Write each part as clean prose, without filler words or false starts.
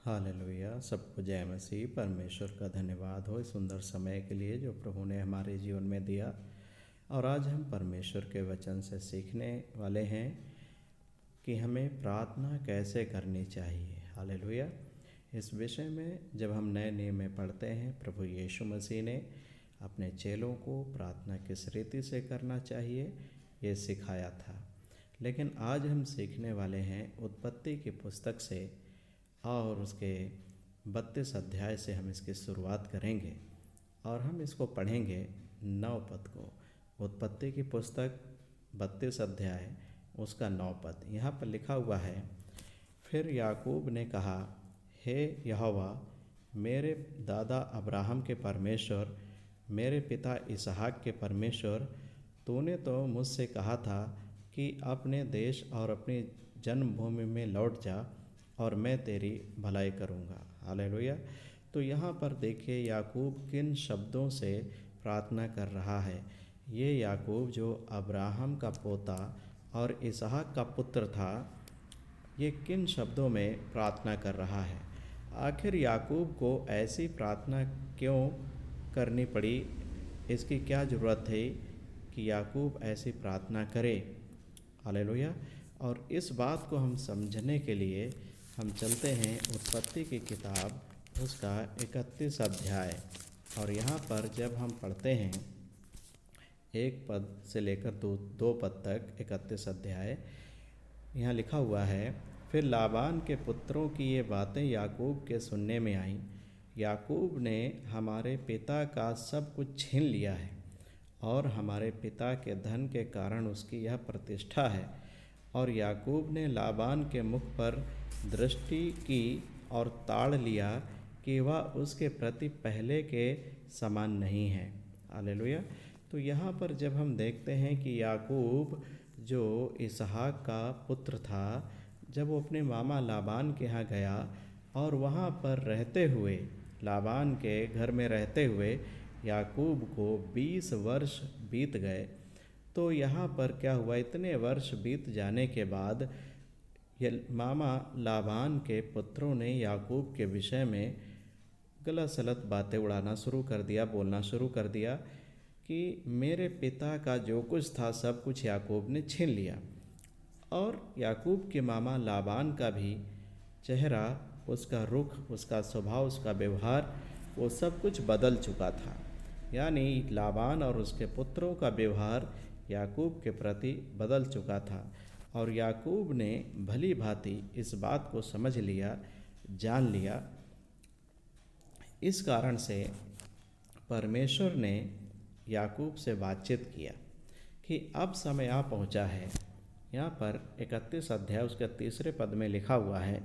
Hallelujah. सबको जय मसीह। परमेश्वर का धन्यवाद हो इस सुंदर समय के लिए जो प्रभु ने हमारे जीवन में दिया। और आज हम परमेश्वर के वचन से सीखने वाले हैं कि हमें प्रार्थना कैसे करनी चाहिए। हालेलुया। इस विषय में जब हम नए नियम में पढ़ते हैं, प्रभु यीशु मसीह ने अपने चेलों को प्रार्थना किस रीति से करना चाहिए ये सिखाया था। लेकिन आज हम सीखने वाले हैं उत्पत्ति की पुस्तक से, और उसके 32 अध्याय से हम इसकी शुरुआत करेंगे और हम इसको पढ़ेंगे 9 पद को। उत्पत्ति की पुस्तक 32 अध्याय उसका 9 पद यहाँ पर लिखा हुआ है। फिर याकूब ने कहा, हे यहोवा, मेरे दादा अब्राहम के परमेश्वर, मेरे पिता इसहाक के परमेश्वर, तूने तो मुझसे कहा था कि अपने देश और अपनी जन्मभूमि में लौट जा और मैं तेरी भलाई करूँगा। हालेलुया। तो यहाँ पर देखिए याकूब किन शब्दों से प्रार्थना कर रहा है। ये याकूब जो अब्राहम का पोता और इसहाक का पुत्र था, ये किन शब्दों में प्रार्थना कर रहा है। आखिर याकूब को ऐसी प्रार्थना क्यों करनी पड़ी, इसकी क्या ज़रूरत है कि याकूब ऐसी प्रार्थना करे। हालेलुया। और इस बात को हम समझने के लिए हम चलते हैं उत्पत्ति की किताब उसका 31 अध्याय। और यहाँ पर जब हम पढ़ते हैं 1 पद से लेकर दो पद तक 31 अध्याय, यहाँ लिखा हुआ है। फिर लाबान के पुत्रों की ये बातें याकूब के सुनने में आईं। याकूब ने हमारे पिता का सब कुछ छीन लिया है और हमारे पिता के धन के कारण उसकी यह प्रतिष्ठा है। और याकूब ने लाबान के मुख पर दृष्टि की और ताड़ लिया कि वह उसके प्रति पहले के समान नहीं है। हालेलुया। तो यहाँ पर जब हम देखते हैं कि याकूब जो इसहाक का पुत्र था, जब वो अपने मामा लाबान के यहाँ गया और वहाँ पर रहते हुए, लाबान के घर में रहते हुए याकूब को 20 वर्ष बीत गए। तो यहाँ पर क्या हुआ, इतने वर्ष बीत जाने के बाद ये मामा लाबान के पुत्रों ने याकूब के विषय में गलत सलत बातें उड़ाना शुरू कर दिया, बोलना शुरू कर दिया कि मेरे पिता का जो कुछ था सब कुछ याकूब ने छीन लिया। और याकूब के मामा लाबान का भी चेहरा, उसका रुख, उसका स्वभाव, उसका व्यवहार, वो सब कुछ बदल चुका था। यानी लाबान और उसके पुत्रों का व्यवहार याकूब के प्रति बदल चुका था। और याकूब ने भली भांति इस बात को समझ लिया, जान लिया। इस कारण से परमेश्वर ने याकूब से बातचीत किया कि अब समय आ पहुंचा है। यहाँ पर 31 अध्याय उसके 3 पद में लिखा हुआ है।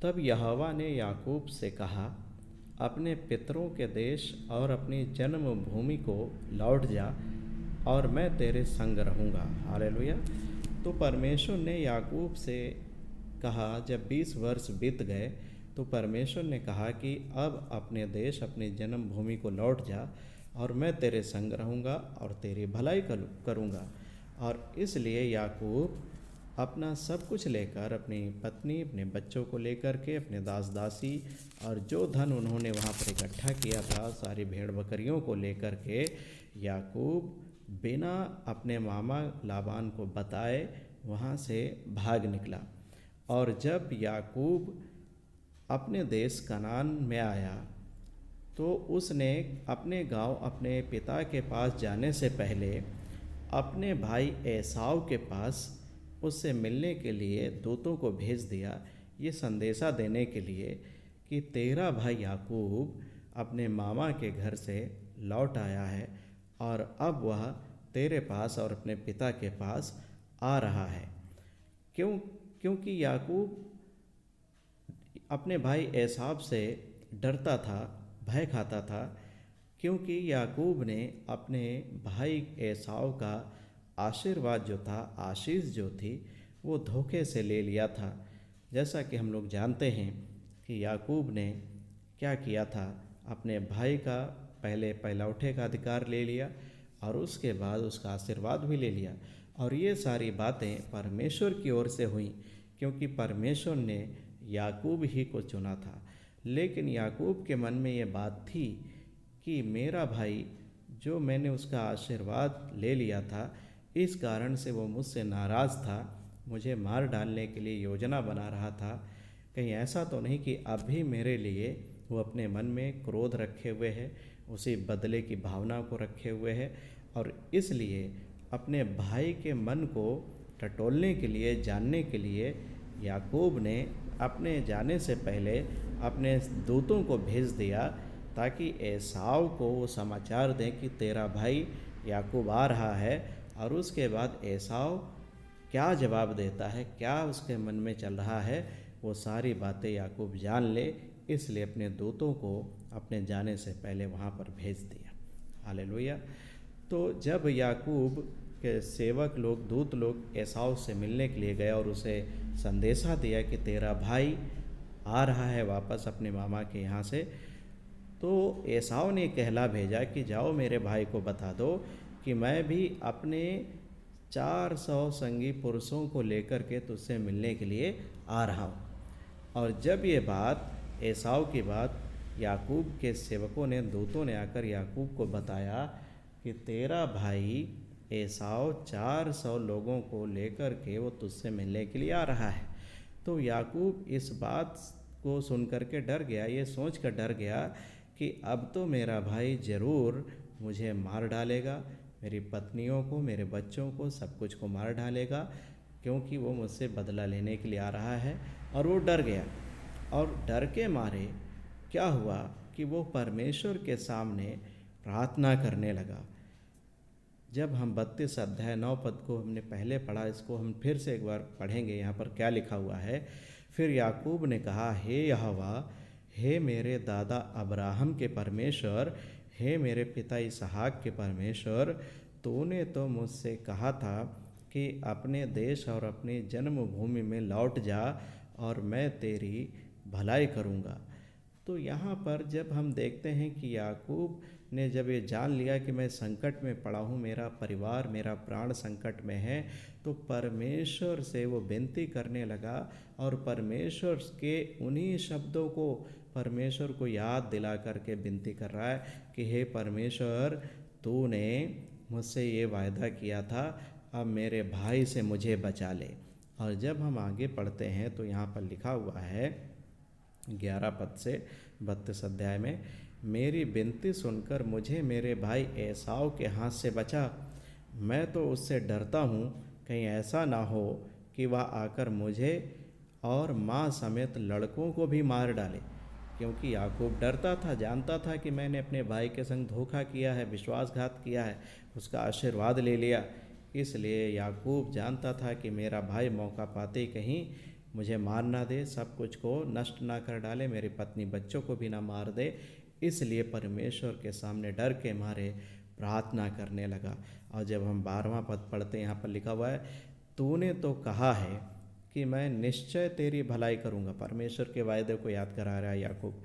तब यहोवा ने याकूब से कहा, अपने पितरों के देश और अपनी जन्मभूमि को लौट जा और मैं तेरे संग रहूँगा। हालेलुया। तो परमेश्वर ने याकूब से कहा, जब 20 वर्ष बीत गए तो परमेश्वर ने कहा कि अब अपने देश, अपनी जन्मभूमि को लौट जा और मैं तेरे संग रहूँगा और तेरी भलाई करूँगा। और इसलिए याकूब अपना सब कुछ लेकर, अपनी पत्नी, अपने बच्चों को लेकर के, अपने दास दासी और जो धन उन्होंने वहाँ पर इकट्ठा किया था, सारी भेड़ बकरियों को लेकर के याकूब बिना अपने मामा लाबान को बताए वहाँ से भाग निकला। और जब याकूब अपने देश कनान में आया तो उसने अपने गांव, अपने पिता के पास जाने से पहले अपने भाई एसाव के पास उससे मिलने के लिए दूतों को भेज दिया, ये संदेशा देने के लिए कि तेरा भाई याकूब अपने मामा के घर से लौट आया है और अब वह तेरे पास और अपने पिता के पास आ रहा है। क्योंकि याकूब अपने भाई एसाव से डरता था, भय खाता था, क्योंकि याकूब ने अपने भाई एसाव का आशीर्वाद जो था, आशीष जो थी, वो धोखे से ले लिया था। जैसा कि हम लोग जानते हैं कि याकूब ने क्या किया था, अपने भाई का पहले पहलौठे का अधिकार ले लिया और उसके बाद उसका आशीर्वाद भी ले लिया। और ये सारी बातें परमेश्वर की ओर से हुई, क्योंकि परमेश्वर ने याकूब ही को चुना था। लेकिन याकूब के मन में ये बात थी कि मेरा भाई, जो मैंने उसका आशीर्वाद ले लिया था, इस कारण से वो मुझसे नाराज़ था, मुझे मार डालने के लिए योजना बना रहा था। कहीं ऐसा तो नहीं कि अभी मेरे लिए वो अपने मन में क्रोध रखे हुए है, उसी बदले की भावना को रखे हुए है, और इसलिए अपने भाई के मन को टटोलने के लिए, जानने के लिए याकूब ने अपने जाने से पहले अपने दूतों को भेज दिया, ताकि एसाव को वो समाचार दें कि तेरा भाई याकूब आ रहा है। और उसके बाद एसाव क्या जवाब देता है, क्या उसके मन में चल रहा है, वो सारी बातें याकूब जान ले, इसलिए अपने दूतों को अपने जाने से पहले वहाँ पर भेज दिया। हालेलुया। तो जब याकूब के सेवक लोग, दूत लोग एसाव से मिलने के लिए गए और उसे संदेशा दिया कि तेरा भाई आ रहा है वापस अपने मामा के यहाँ से, तो एसाव ने कहला भेजा कि जाओ मेरे भाई को बता दो कि मैं भी अपने 400 संगी पुरुषों को लेकर के तुझसे मिलने के लिए आ रहा हूँ। और जब ये बात, एसाव की बात, याकूब के सेवकों ने, दूतों ने आकर याकूब को बताया कि तेरा भाई एसाव 400 लोगों को लेकर के वो तुझसे मिलने के लिए आ रहा है, तो याकूब इस बात को सुन कर के डर गया, ये सोच कर डर गया कि अब तो मेरा भाई ज़रूर मुझे मार डालेगा, मेरी पत्नियों को, मेरे बच्चों को, सब कुछ को मार डालेगा, क्योंकि वो मुझसे बदला लेने के लिए आ रहा है। और वो डर गया, और डर के मारे क्या हुआ कि वो परमेश्वर के सामने प्रार्थना करने लगा। जब हम 32 अध्याय 9 पद को हमने पहले पढ़ा, इसको हम फिर से एक बार पढ़ेंगे। यहाँ पर क्या लिखा हुआ है, फिर याकूब ने कहा, हे यहोवा, हे मेरे दादा अब्राहम के परमेश्वर, हे मेरे पिता इसहाक के परमेश्वर, तूने तो मुझसे कहा था कि अपने देश और अपनी जन्मभूमि में लौट जा और मैं तेरी भलाई करूँगा। तो यहाँ पर जब हम देखते हैं कि याकूब ने जब ये जान लिया कि मैं संकट में पड़ा हूँ, मेरा परिवार, मेरा प्राण संकट में है, तो परमेश्वर से वो विनती करने लगा, और परमेश्वर के उन्हीं शब्दों को परमेश्वर को याद दिला करके विनती कर रहा है कि हे परमेश्वर, तूने मुझसे ये वायदा किया था, अब मेरे भाई से मुझे बचा ले। और जब हम आगे पढ़ते हैं तो यहाँ पर लिखा हुआ है 11 पद से 32 अध्याय में, मेरी विनती सुनकर मुझे मेरे भाई एसाव के हाथ से बचा। मैं तो उससे डरता हूँ, कहीं ऐसा ना हो कि वह आकर मुझे और माँ समेत लड़कों को भी मार डाले। क्योंकि याकूब डरता था, जानता था कि मैंने अपने भाई के संग धोखा किया है, विश्वासघात किया है, उसका आशीर्वाद ले लिया। इसलिए याकूब जानता था कि मेरा भाई मौका पाते ही कहीं मुझे मार ना दे, सब कुछ को नष्ट ना कर डाले, मेरी पत्नी बच्चों को भी ना मार दे। इसलिए परमेश्वर के सामने डर के मारे प्रार्थना करने लगा। और जब हम 12वां पद पढ़ते हैं, यहाँ पर लिखा हुआ है, तूने तो कहा है कि मैं निश्चय तेरी भलाई करूँगा। परमेश्वर के वायदे को याद करा रहा है याकूब।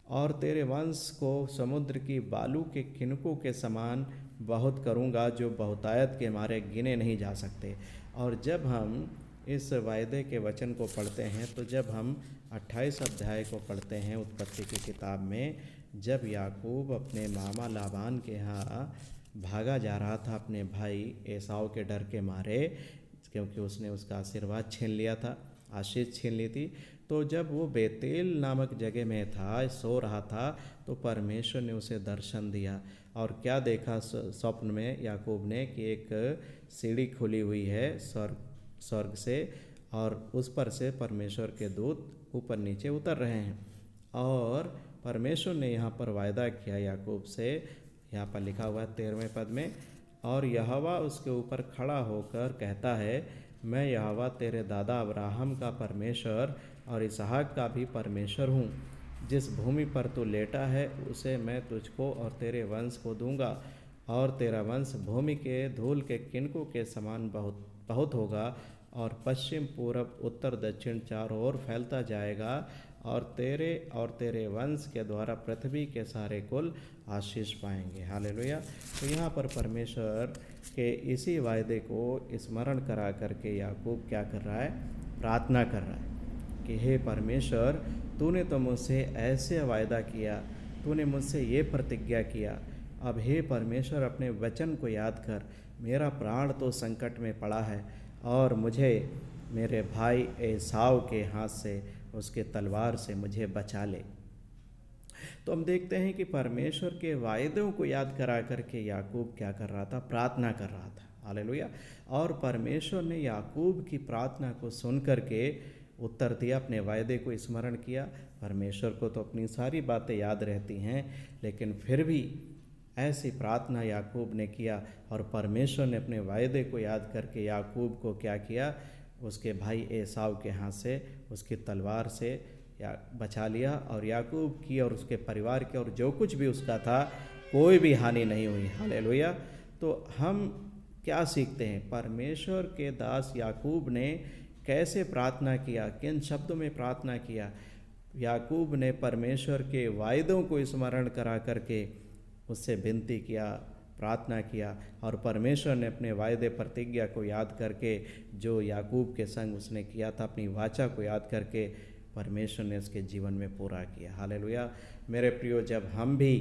और तेरे वंश को समुद्र की बालू के किनकों के समान बहुत करूँगा, जो बहुतायत के मारे गिने नहीं जा सकते। और जब हम इस वायदे के वचन को पढ़ते हैं, तो जब हम 28 अध्याय को पढ़ते हैं उत्पत्ति की किताब में, जब याकूब अपने मामा लाबान के यहाँ भागा जा रहा था अपने भाई एसाव के डर के मारे, क्योंकि उसने उसका आशीर्वाद छीन लिया था, आशीष छीन ली थी, तो जब वो बेतेल नामक जगह में था, सो रहा था, तो परमेश्वर ने उसे दर्शन दिया। और क्या देखा स्वप्न में याकूब ने कि एक सीढ़ी खुली हुई है स्वर्ग से, और उस पर से परमेश्वर के दूत ऊपर नीचे उतर रहे हैं। और परमेश्वर ने यहाँ पर वायदा किया याकूब से, यहाँ पर लिखा हुआ है 13वें पद में, और यहोवा उसके ऊपर खड़ा होकर कहता है, मैं यहोवा तेरे दादा अब्राहम का परमेश्वर और इसहाक का भी परमेश्वर हूँ। जिस भूमि पर तू लेटा है उसे मैं तुझको और तेरे वंश को दूंगा, और तेरा वंश भूमि के धूल के किनकों के समान बहुत बहुत होगा, और पश्चिम पूरब उत्तर दक्षिण चारों ओर फैलता जाएगा, और तेरे वंश के द्वारा पृथ्वी के सारे कुल आशीष पाएंगे। हालेलुया। तो यहाँ पर परमेश्वर के इसी वायदे को स्मरण करा करके याकूब क्या कर रहा है, प्रार्थना कर रहा है कि हे परमेश्वर, तूने तो मुझसे ऐसे वायदा किया, तूने मुझसे ये प्रतिज्ञा किया। अब हे परमेश्वर, अपने वचन को याद कर। मेरा प्राण तो संकट में पड़ा है और मुझे मेरे भाई एसाव के हाथ से, उसके तलवार से मुझे बचा ले। तो हम देखते हैं कि परमेश्वर के वायदों को याद करा करके याकूब क्या कर रहा था? प्रार्थना कर रहा था। हालेलुया। और परमेश्वर ने याकूब की प्रार्थना को सुन करके उत्तर दिया, अपने वायदे को स्मरण किया। परमेश्वर को तो अपनी सारी बातें याद रहती हैं, लेकिन फिर भी ऐसी प्रार्थना याकूब ने किया और परमेश्वर ने अपने वायदे को याद करके याकूब को क्या किया? उसके भाई एसाव के हाथ से, उसकी तलवार से या बचा लिया। और याकूब की और उसके परिवार की और जो कुछ भी उसका था, कोई भी हानि नहीं हुई। हालेलुया। तो हम क्या सीखते हैं? परमेश्वर के दास याकूब ने कैसे प्रार्थना किया, किन शब्दों में प्रार्थना किया? याकूब ने परमेश्वर के वायदों को स्मरण करा करके उससे विनती किया, प्रार्थना किया, और परमेश्वर ने अपने वायदे प्रतिज्ञा को याद करके जो याकूब के संग उसने किया था, अपनी वाचा को याद करके परमेश्वर ने उसके जीवन में पूरा किया। हालेलुया। मेरे प्रियो, जब हम भी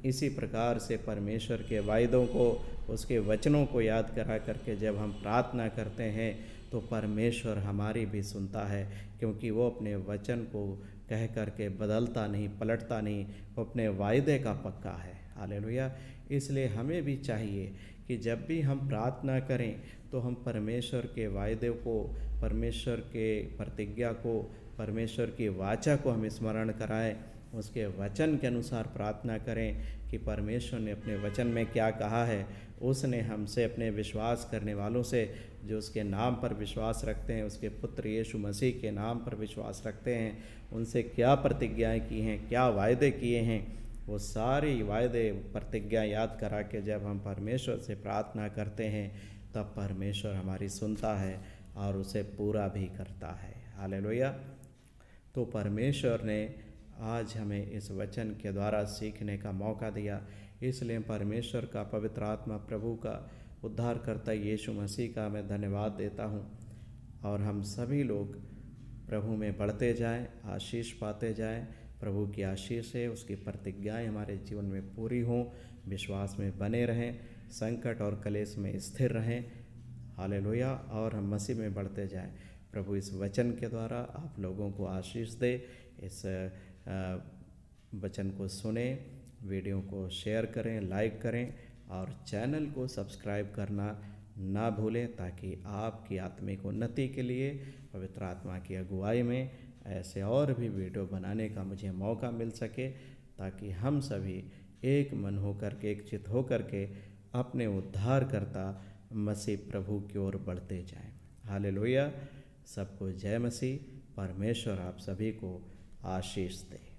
इसी प्रकार से परमेश्वर के वायदों को, उसके वचनों को याद करा करके जब हम प्रार्थना करते हैं, तो परमेश्वर हमारी भी सुनता है, क्योंकि वो अपने वचन को कह करके बदलता नहीं, पलटता नहीं, वो अपने वायदे का पक्का है। हालेलुया। इसलिए हमें भी चाहिए कि जब भी हम प्रार्थना करें तो हम परमेश्वर के वायदे को, परमेश्वर के प्रतिज्ञा को, परमेश्वर की वाचा को हम स्मरण कराएं, उसके वचन के अनुसार प्रार्थना करें कि परमेश्वर ने अपने वचन में क्या कहा है। उसने हमसे, अपने विश्वास करने वालों से, जो उसके नाम पर विश्वास रखते हैं, उसके पुत्र यीशु मसीह के नाम पर विश्वास रखते हैं, उनसे क्या प्रतिज्ञाएं की हैं, क्या वायदे किए हैं, वो सारी वायदे प्रतिज्ञा याद करा के जब हम परमेश्वर से प्रार्थना करते हैं, तब परमेश्वर हमारी सुनता है और उसे पूरा भी करता है। हालेलुया। तो परमेश्वर ने आज हमें इस वचन के द्वारा सीखने का मौका दिया, इसलिए परमेश्वर का, पवित्र आत्मा प्रभु का, उद्धारकर्ता यीशु मसीह का मैं धन्यवाद देता हूँ। और हम सभी लोग प्रभु में बढ़ते जाएं, आशीष पाते जाएं। प्रभु की आशीष है, उसकी प्रतिज्ञाएं हमारे जीवन में पूरी हों, विश्वास में बने रहें, संकट और कलेश में स्थिर रहें। हालेलुया। और हम मसीह में बढ़ते जाएं। प्रभु इस वचन के द्वारा आप लोगों को आशीष दे। इस वचन को सुने, वीडियो को शेयर करें, लाइक करें और चैनल को सब्सक्राइब करना ना भूलें, ताकि आपकी आत्मिक उन्नति के लिए पवित्र आत्मा की अगुवाई में ऐसे और भी वीडियो बनाने का मुझे मौका मिल सके, ताकि हम सभी एक मन होकर के, एक चित होकर के अपने उद्धारकर्ता मसीह प्रभु की ओर बढ़ते जाएं। हालेलुया। सबको जय मसीह। परमेश्वर आप सभी को आशीष दे।